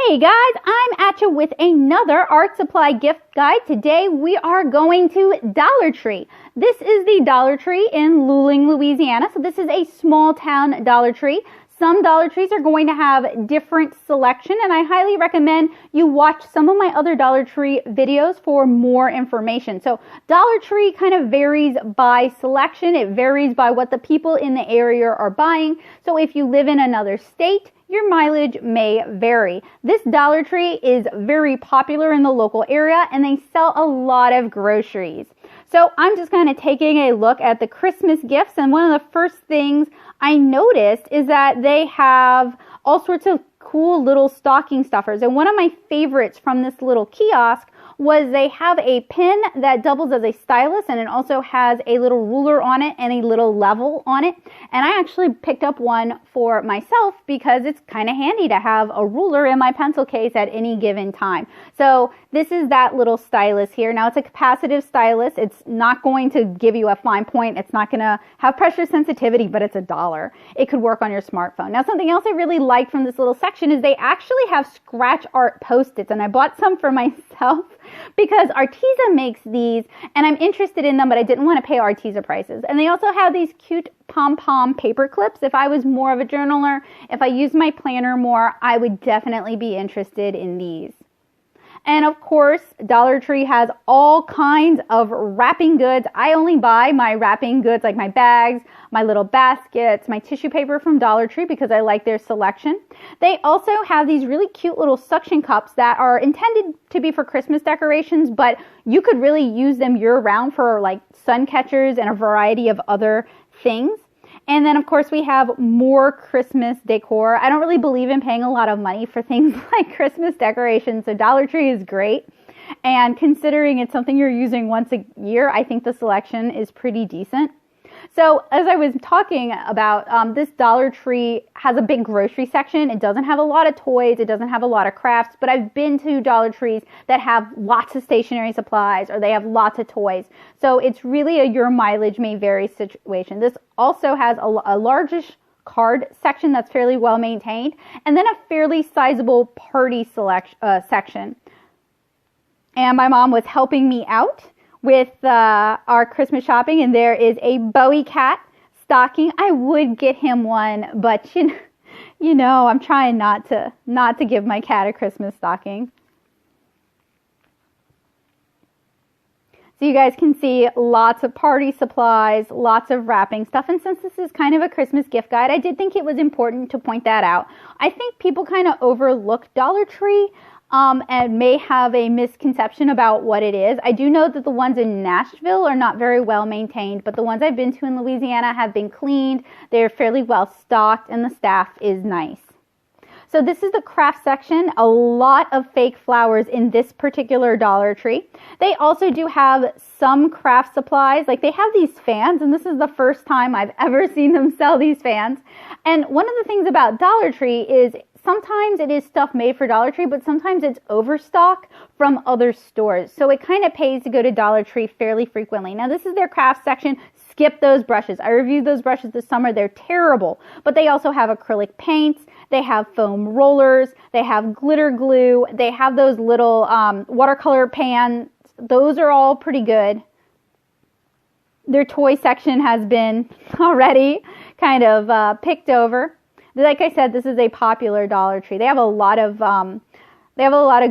Hey guys, I'm at you with another art supply gift guide. Today we are going to Dollar Tree. This is the Dollar Tree in Luling, Louisiana. So this is a small town Dollar Tree. Some Dollar Trees are going to have different selection, and I highly recommend you watch some of my other Dollar Tree videos for more information. So Dollar Tree kind of varies by selection. It varies by what the people in the area are buying. So if you live in another state, your mileage may vary. This Dollar Tree is very popular in the local area, and they sell a lot of groceries. So I'm just kind of taking a look at the Christmas gifts, and one of the first things I noticed is that they have all sorts of cool little stocking stuffers. And one of my favorites from this little kiosk was they have a pen that doubles as a stylus, and it also has a little ruler on it and a little level on it. And I actually picked up one for myself because it's kind of handy to have a ruler in my pencil case at any given time. So this is that little stylus here. Now it's a capacitive stylus. It's not going to give you a fine point. It's not going to have pressure sensitivity, but it's $1. It could work on your smartphone. Now something else I really liked from this little section is they actually have scratch art Post-its, and I bought some for myself because Arteza makes these, and I'm interested in them, but I didn't want to pay Arteza prices. And they also have these cute pom-pom paper clips. If I was more of a journaler, if I used my planner more, I would definitely be interested in these. And of course, Dollar Tree has all kinds of wrapping goods. I only buy my wrapping goods, like my bags, my little baskets, my tissue paper from Dollar Tree because I like their selection. They also have these really cute little suction cups that are intended to be for Christmas decorations, but you could really use them year-round for like sun catchers and a variety of other things. And then, of course, we have more Christmas decor. I don't really believe in paying a lot of money for things like Christmas decorations, so Dollar Tree is great. And considering it's something you're using once a year, I think the selection is pretty decent. So as I was talking about, this Dollar Tree has a big grocery section. It doesn't have a lot of toys. It doesn't have a lot of crafts, but I've been to Dollar Trees that have lots of stationery supplies or they have lots of toys. So it's really a your mileage may vary situation. This also has a largish card section that's fairly well maintained, and then a fairly sizable party section. And my mom was helping me out with our Christmas shopping, and there is a Bowie cat stocking. I would get him one, but you know, I'm trying not to give my cat a Christmas stocking. So you guys can see lots of party supplies, lots of wrapping stuff, and since this is kind of a Christmas gift guide, I did think it was important to point that out. I think people kind of overlook Dollar Tree and may have a misconception about what it is. I do know that the ones in Nashville are not very well maintained, but the ones I've been to in Louisiana have been cleaned. They're fairly well stocked, and the staff is nice. So this is the craft section. A lot of fake flowers in this particular Dollar Tree. They also do have some craft supplies. Like they have these fans, and this is the first time I've ever seen them sell these fans. And one of the things about Dollar Tree is sometimes it is stuff made for Dollar Tree, but sometimes it's overstock from other stores. So it kind of pays to go to Dollar Tree fairly frequently. Now this is their craft section. Skip those brushes. I reviewed those brushes this summer. They're terrible. But they also have acrylic paints. They have foam rollers. They have glitter glue. They have those little watercolor pans. Those are all pretty good. Their toy section has been already kind of picked over. Like I said, this is a popular Dollar Tree. They have a lot of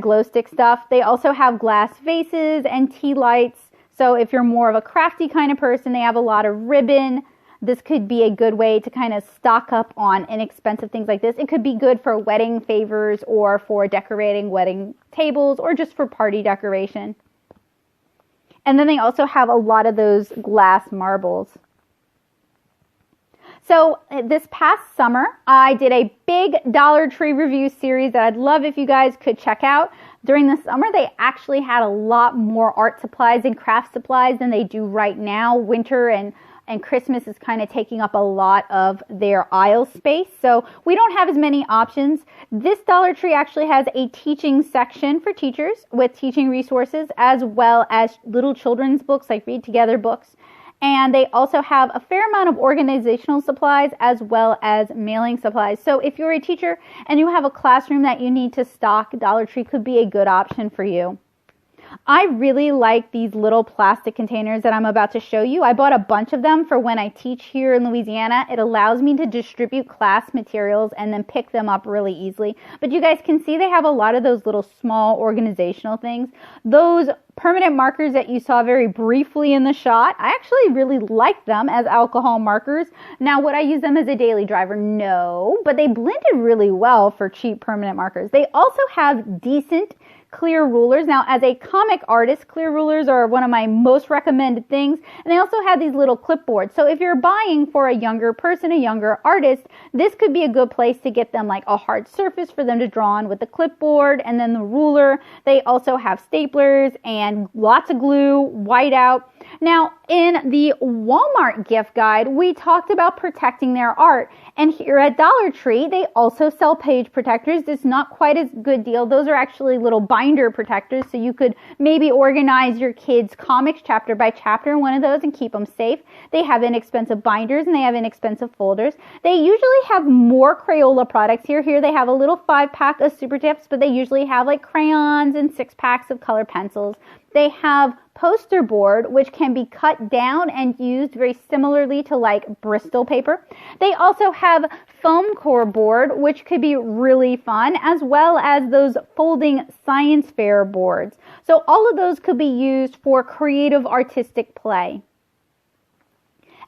glow stick stuff. They also have glass vases and tea lights. So if you're more of a crafty kind of person, they have a lot of ribbon. This could be a good way to kind of stock up on inexpensive things like this. It could be good for wedding favors or for decorating wedding tables or just for party decoration. And then they also have a lot of those glass marbles. So this past summer, I did a big Dollar Tree review series that I'd love if you guys could check out. During the summer, they actually had a lot more art supplies and craft supplies than they do right now. Winter and Christmas is kind of taking up a lot of their aisle space. So we don't have as many options. This Dollar Tree actually has a teaching section for teachers with teaching resources as well as little children's books like Read Together books. And they also have a fair amount of organizational supplies as well as mailing supplies. So if you're a teacher and you have a classroom that you need to stock, Dollar Tree could be a good option for you. I really like these little plastic containers that I'm about to show you. I bought a bunch of them for when I teach here in Louisiana. It allows me to distribute class materials and then pick them up really easily. But you guys can see they have a lot of those little small organizational things. Those permanent markers that you saw very briefly in the shot, I actually really like them as alcohol markers. Now, would I use them as a daily driver? No, but they blended really well for cheap permanent markers. They also have decent clear rulers. Now, as a comic artist, clear rulers are one of my most recommended things. And they also have these little clipboards. So if you're buying for a younger person, a younger artist, this could be a good place to get them like a hard surface for them to draw on with the clipboard and then the ruler. They also have staplers and lots of glue, whiteout. Now, in the Walmart gift guide, we talked about protecting their art. And here at Dollar Tree, they also sell page protectors. This is not quite as good deal. Those are actually little binder protectors, so you could maybe organize your kids' comics chapter by chapter in one of those and keep them safe. They have inexpensive binders and they have inexpensive folders. They usually have more Crayola products here. Here they have a little 5-pack of Super Tips, but they usually have like crayons and 6-packs of color pencils. They have poster board, which can be cut down and used very similarly to like Bristol paper. They also have foam core board, which could be really fun, as well as those folding science fair boards. So all of those could be used for creative artistic play.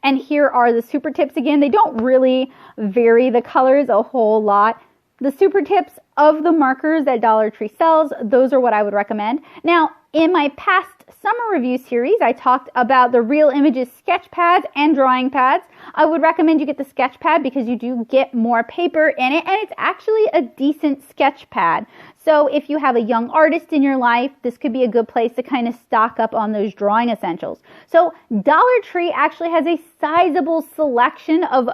And here are the Super Tips again. They don't really vary the colors a whole lot. The Super Tips of the markers that Dollar Tree sells, those are what I would recommend. Now, in my past summer review series, I talked about the Real Images sketch pads and drawing pads. I would recommend you get the sketch pad because you do get more paper in it, and it's actually a decent sketch pad. So if you have a young artist in your life, this could be a good place to kind of stock up on those drawing essentials. So Dollar Tree actually has a sizable selection of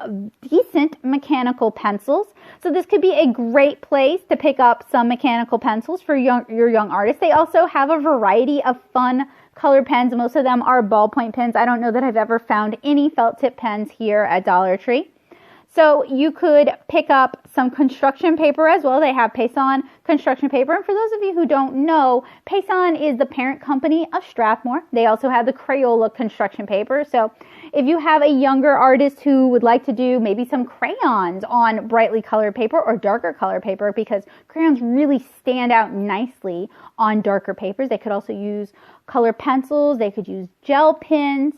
decent mechanical pencils. So this could be a great place to pick up some mechanical pencils for your young artist. They also have a variety of fun color pens. Most of them are ballpoint pens. I don't know that I've ever found any felt tip pens here at Dollar Tree. So you could pick up some construction paper as well. They have Payson construction paper. And for those of you who don't know, Payson is the parent company of Strathmore. They also have the Crayola construction paper. So if you have a younger artist who would like to do maybe some crayons on brightly colored paper or darker colored paper, because crayons really stand out nicely on darker papers. They could also use color pencils. They could use gel pens.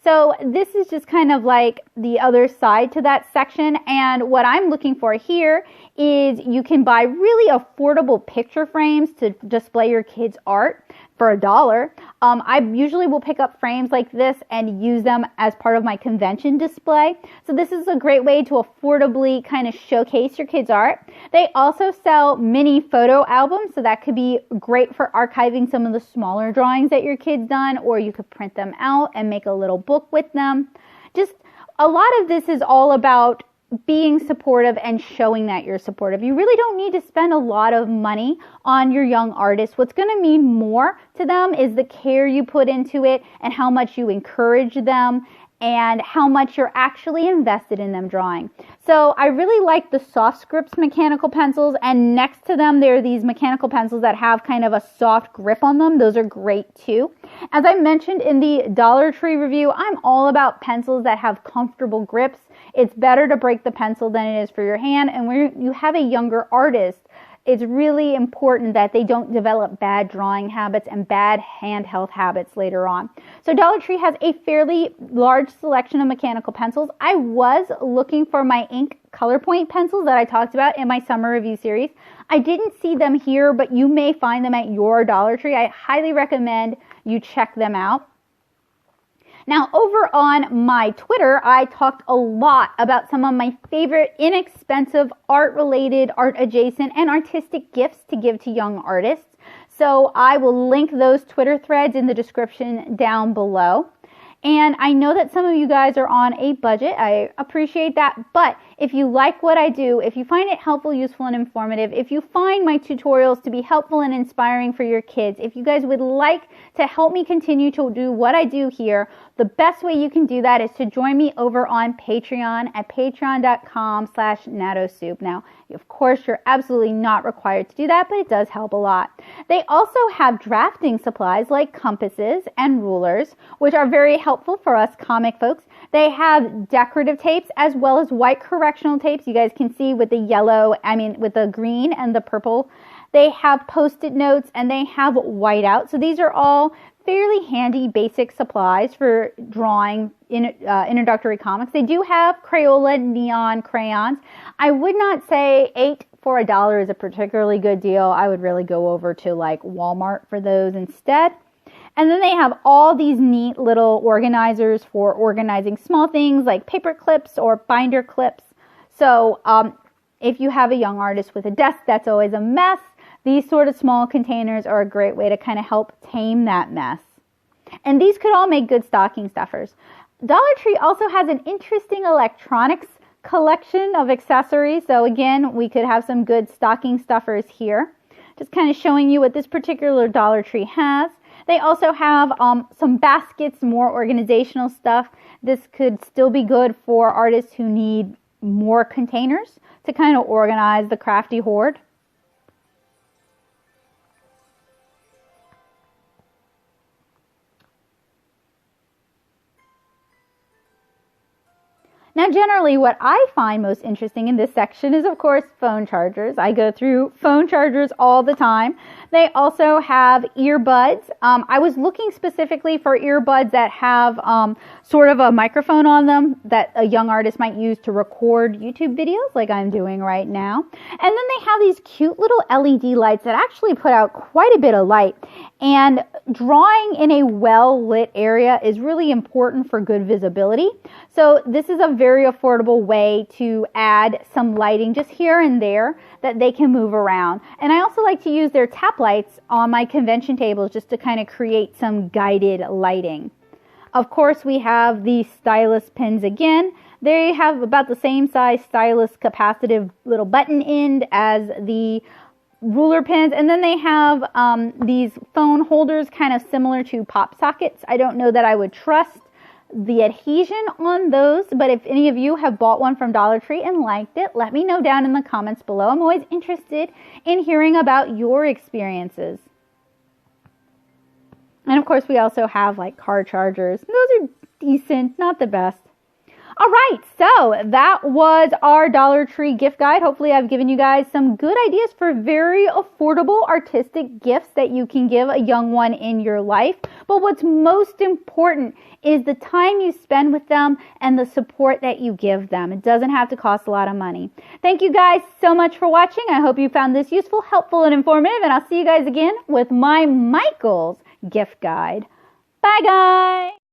So this is just kind of like the other side to that section, and what I'm looking for here is you can buy really affordable picture frames to display your kids' art for $1. I usually will pick up frames like this and use them as part of my convention display. So this is a great way to affordably kind of showcase your kids' art. They also sell mini photo albums, so that could be great for archiving some of the smaller drawings that your kids done, or you could print them out and make a little book with them. Just a lot of this is all about being supportive and showing that you're supportive. You really don't need to spend a lot of money on your young artist. What's going to mean more to them is the care you put into it and how much you encourage them and how much you're actually invested in them drawing. So I really like the Soft Scripts mechanical pencils, and next to them there are these mechanical pencils that have kind of a soft grip on them. Those are great too. As I mentioned in the Dollar Tree review, I'm all about pencils that have comfortable grips. It's better to break the pencil than it is for your hand, and when you have a younger artist, it's really important that they don't develop bad drawing habits and bad hand health habits later on. So Dollar Tree has a fairly large selection of mechanical pencils. I was looking for my ink color point pencils that I talked about in my summer review series. I didn't see them here, but you may find them at your Dollar Tree. I highly recommend you check them out. Now, over on my Twitter, I talked a lot about some of my favorite inexpensive art-related, art-adjacent, and artistic gifts to give to young artists. So I will link those Twitter threads in the description down below. And I know that some of you guys are on a budget. I appreciate that. But If you like what I do, if you find it helpful, useful, and informative, if you find my tutorials to be helpful and inspiring for your kids, if you guys would like to help me continue to do what I do here, the best way you can do that is to join me over on Patreon at patreon.com/nattosoup. Now, of course, you're absolutely not required to do that, but it does help a lot. They also have drafting supplies like compasses and rulers, which are very helpful for us comic folks. They have decorative tapes as well as white correctional tapes. You guys can see with the yellow, with the green and the purple. They have Post-it notes and they have whiteout. So these are all fairly handy basic supplies for drawing introductory comics. They do have Crayola neon crayons. I would not say 8 for $1 is a particularly good deal. I would really go over to like Walmart for those instead. And then they have all these neat little organizers for organizing small things like paper clips or binder clips. So if you have a young artist with a desk that's always a mess, these sort of small containers are a great way to kind of help tame that mess. And these could all make good stocking stuffers. Dollar Tree also has an interesting electronics collection of accessories. So again, we could have some good stocking stuffers here. Just kind of showing you what this particular Dollar Tree has. They also have some baskets, more organizational stuff. This could still be good for artists who need more containers to kind of organize the crafty hoard. Now, generally, what I find most interesting in this section is, of course, phone chargers. I go through phone chargers all the time. They also have earbuds. I was looking specifically for earbuds that have sort of a microphone on them that a young artist might use to record YouTube videos like I'm doing right now. And then they have these cute little LED lights that actually put out quite a bit of light. And drawing in a well-lit area is really important for good visibility. So this is a very affordable way to add some lighting just here and there that they can move around. And I also like to use their tap lights on my convention tables just to kind of create some guided lighting. Of course, we have the Stylus Pens again. They have about the same size stylus capacitive little button end as the ruler pens, and then they have these phone holders kind of similar to pop sockets. I don't know that I would trust the adhesion on those, but if any of you have bought one from Dollar Tree and liked it, let me know down in the comments below. I'm always interested in hearing about your experiences. And of course, we also have like car chargers. Those are decent, not the best. All right, so that was our Dollar Tree gift guide. Hopefully I've given you guys some good ideas for very affordable artistic gifts that you can give a young one in your life. But what's most important is the time you spend with them and the support that you give them. It doesn't have to cost a lot of money. Thank you guys so much for watching. I hope you found this useful, helpful, and informative, and I'll see you guys again with my Michael's gift guide. Bye, guys.